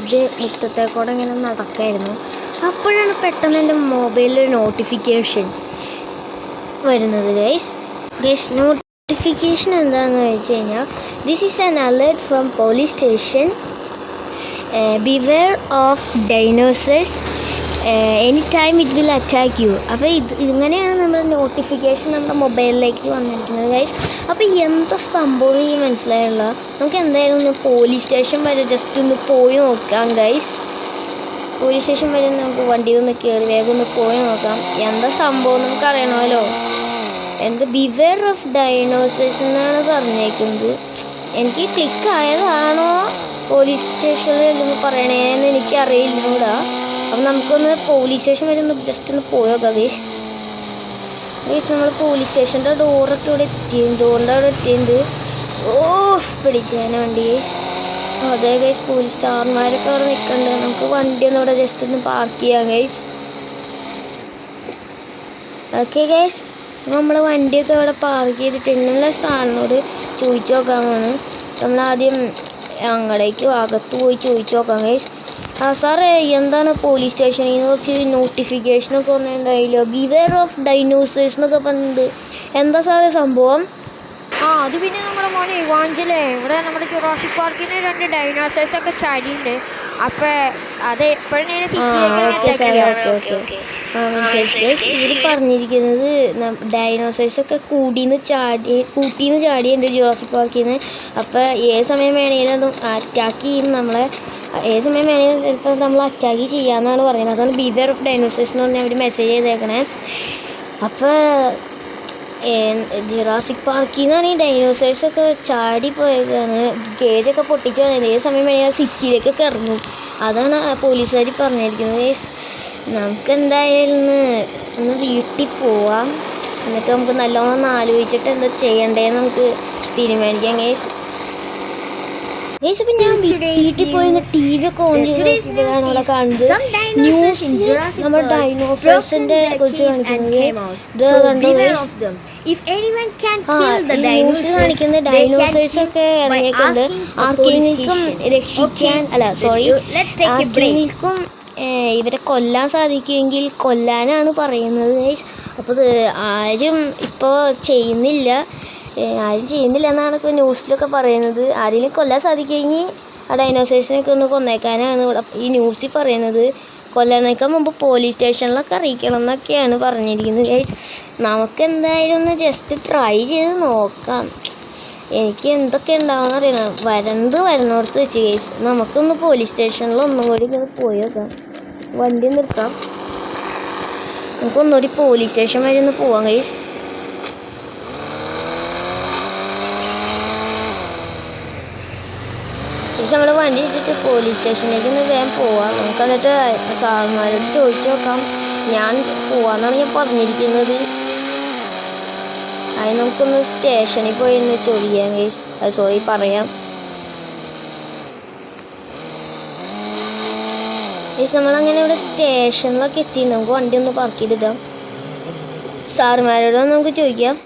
വെറുതെ മുറ്റത്തേക്കൂടെ ഇങ്ങനെ നടക്കായിരുന്നു. അപ്പോഴാണ് പെട്ടെന്ന് എൻ്റെ മൊബൈലിൽ നോട്ടിഫിക്കേഷൻ വരുന്നത്. ഗൈസ് നോട്ടിഫിക്കേഷൻ എന്താണെന്ന് വെച്ച് കഴിഞ്ഞാൽ, this is an alert from police station, beware of dinosaurs, any time it will attack you. അപ്പോൾ ഇങ്ങനെയാണ് നമ്മുടെ നോട്ടിഫിക്കേഷൻ നമ്മുടെ മൊബൈലിലേക്ക് വന്നിരിക്കുന്നത് ഗൈസ്. അപ്പോൾ എന്താ സംഭവം ഈ മനസ്സിലായുള്ള, നമുക്ക് എന്തായാലും ഒന്ന് പോലീസ് സ്റ്റേഷൻ വരെ ജസ്റ്റ് ഒന്ന് പോയി നോക്കാം ഗൈസ്. പോലീസ് സ്റ്റേഷൻ വരെ നമുക്ക് വണ്ടിയിൽ നിന്ന് കയറി വേഗം ഒന്ന് പോയി നോക്കാം എന്താ സംഭവം നമുക്ക് അറിയണമല്ലോ. ബിവെയർ ഓഫ് ഡൈനോസേഴ്സ് എന്നാണ് പറഞ്ഞേക്കുന്നത്. എനിക്ക് ക്ലിക്ക് ആയതാണോ പോലീസ് സ്റ്റേഷനിൽ എന്തെന്ന് പറയണേന്ന് എനിക്കറിയില്ല കൂടാ. അപ്പം നമുക്കൊന്ന് പോലീസ് സ്റ്റേഷൻ വരെ ഒന്ന് ജസ്റ്റ് ഒന്ന് പോയി നോക്കാം ഗൈസ്. നമ്മൾ പോലീസ് സ്റ്റേഷൻ്റെ ഡോറൊക്കെ ഇവിടെ എത്തിയിട്ടുണ്ട്. ഡോറിൻ്റെ അവിടെ എത്തിയിട്ടുണ്ട്. പിടിച്ചേനെ വണ്ടി ഗൈസ്. അതെ ഗൈസ്, പോലീസ് സ്റ്റാർമാരൊക്കെ അവിടെ നിൽക്കുന്നുണ്ട്. നമുക്ക് വണ്ടി ഒന്ന് ഇവിടെ ജസ്റ്റ് ഒന്ന് പാർക്ക് ചെയ്യാം ഗൈസ്. ഓക്കെ ഗൈസ്, നമ്മൾ വണ്ടിയൊക്കെ ഇവിടെ പാർക്ക് ചെയ്തിട്ടുള്ള സ്റ്റാറിനോട് ചോദിച്ചു നോക്കാമെന്ന്. നമ്മളാദ്യം അങ്ങടേക്ക് അകത്ത് പോയി ചോദിച്ചു നോക്കാം ഗൈസ്. സാറേ, എന്താണ് പോലീസ് സ്റ്റേഷനിൽ നിന്ന് കുറച്ച് നോട്ടിഫിക്കേഷനൊക്കെ വന്നിട്ടുണ്ടായില്ലോ, ബിവെയർ ഓഫ് ഡൈനോസേഴ്സ് എന്നൊക്കെ പറഞ്ഞിട്ടുണ്ട്. എന്താ സാറേ സംഭവം? അത് പിന്നെ നമ്മുടെ മോനെ വാഞ്ചില്ലേ, ഇവിടെ നമ്മുടെ ജുറാസിക് പാർക്കിന് 2 ഡൈനോസേഴ്സൊക്കെ ചാടിയുണ്ട്. അപ്പോൾ അത് എപ്പോഴും ഇതിൽ പറഞ്ഞിരിക്കുന്നത് ഡൈനോസേഴ്സൊക്കെ കൂട്ടിന്ന് ചാടിയുണ്ട് ജുറാസിക് പാർക്കിൽ നിന്ന്. അപ്പോൾ ഏത് സമയം വേണമെങ്കിലും അതും അറ്റാക്ക് ചെയ്യും നമ്മളെ. ഏത് സമയം വേണമെങ്കിലും ചിലപ്പോൾ നമ്മൾ അറ്റാക്ക് ചെയ്യാമെന്നാണ് പറയുന്നത്. അതാണ് ബിവെയർ ഓഫ് ഡൈനോസേഴ്സ് എന്ന് പറഞ്ഞാൽ അവർ മെസ്സേജ് ചെയ്തേക്കണേ. അപ്പോൾ ജുറാസിക് പാർക്കിൽ നിന്നാണ് ഈ ഡൈനോസേഴ്സൊക്കെ ചാടിപ്പോയതാണ്. കേജൊക്കെ പൊട്ടിച്ച് വന്നത്. ഏത് സമയം വേണമെങ്കിൽ സിറ്റിയിലേക്കൊക്കെ ഇറങ്ങും. അതാണ് പോലീസുകാർ പറഞ്ഞിരിക്കുന്നത്. നമുക്ക് എന്തായാലും ഒന്ന് വീട്ടിൽ പോവാം. എന്നിട്ട് നമുക്ക് നല്ലോണം ആലോചിച്ചിട്ട് എന്താ ചെയ്യണ്ടേന്ന് നമുക്ക് തീരുമാനിക്കാം ഗൈസ്. ഇപ്പം ഞാൻ വീട്ടിൽ പോയി TV ഒക്കെ ഓൺ ചെയ്താണ് ഇവിടെ കാണുന്നത്. ന്യൂസ് നമ്മുടെ ഡൈനോസേഴ്സിന്റെ കുറിച്ച് കാണിക്കുന്നത്. ന്യൂസ് കാണിക്കുന്ന ഡൈനോസേഴ്സ് ഒക്കെ ഇറങ്ങിയിട്ടുണ്ട്. ആർക്കെങ്കിലും രക്ഷിക്കാൻ ആർക്കെങ്കിലും ഇവരെ കൊല്ലാൻ സാധിക്കുമെങ്കിൽ കൊല്ലാനാണ് പറയുന്നത് ഗൈസ്. അപ്പോൾ ആരും ചെയ്യുന്നില്ല എന്നാണ് ഇപ്പോൾ ന്യൂസിലൊക്കെ പറയുന്നത്. ആരെങ്കിലും കൊല്ലാൻ സാധിക്കുമെങ്കിൽ ആ ഡൈനോസേഴ്സിനൊക്കെ ഒന്ന് കൊന്നേക്കാനാണ് ഇവിടെ ഈ ന്യൂസിൽ പറയുന്നത്. കൊല്ലാനേക്കാൾ മുമ്പ് പോലീസ് സ്റ്റേഷനിലൊക്കെ അറിയിക്കണം എന്നൊക്കെയാണ് പറഞ്ഞിരിക്കുന്നത് ഗൈസ്. നമുക്ക് എന്തായാലും ഒന്ന് ജസ്റ്റ് ട്രൈ ചെയ്ത് നോക്കാം. എനിക്ക് എന്തൊക്കെ ഉണ്ടാവുമെന്ന് അറിയണം. വരുന്നിടത്ത് വെച്ച് ഗൈസ് നമുക്കൊന്ന് പോലീസ് സ്റ്റേഷനിൽ ഒന്നും കൂടി പോയി നോക്കാം. വണ്ടി നിർത്താം, നമുക്കൊന്നുകൂടി പോലീസ് സ്റ്റേഷൻ വരെ ഒന്ന് പോവാം ഗൈസ്. നമ്മൾ വണ്ടി വെച്ചിട്ട് പോലീസ് സ്റ്റേഷനിലേക്ക് ഒന്ന് വേഗം പോവാം. നമുക്ക് എന്നിട്ട് സാറന്മാരോട് ചോദിച്ചു നോക്കാം. ഞാൻ പോവാന്നാണ് ഞാൻ പറഞ്ഞിരിക്കുന്നത്. അതിന് നമുക്കൊന്ന് സ്റ്റേഷനിൽ പോയി ഒന്ന് ചോദിക്കാം ഗൈസ്. പറയാം ഗൈസ്. നമ്മളങ്ങനെ ഇവിടെ സ്റ്റേഷനിലൊക്കെ എത്തി. നമുക്ക് വണ്ടി ഒന്ന് പാർക്ക് ചെയ്തിടാം. സാറുമാരോട് നമുക്ക് ചോദിക്കാം.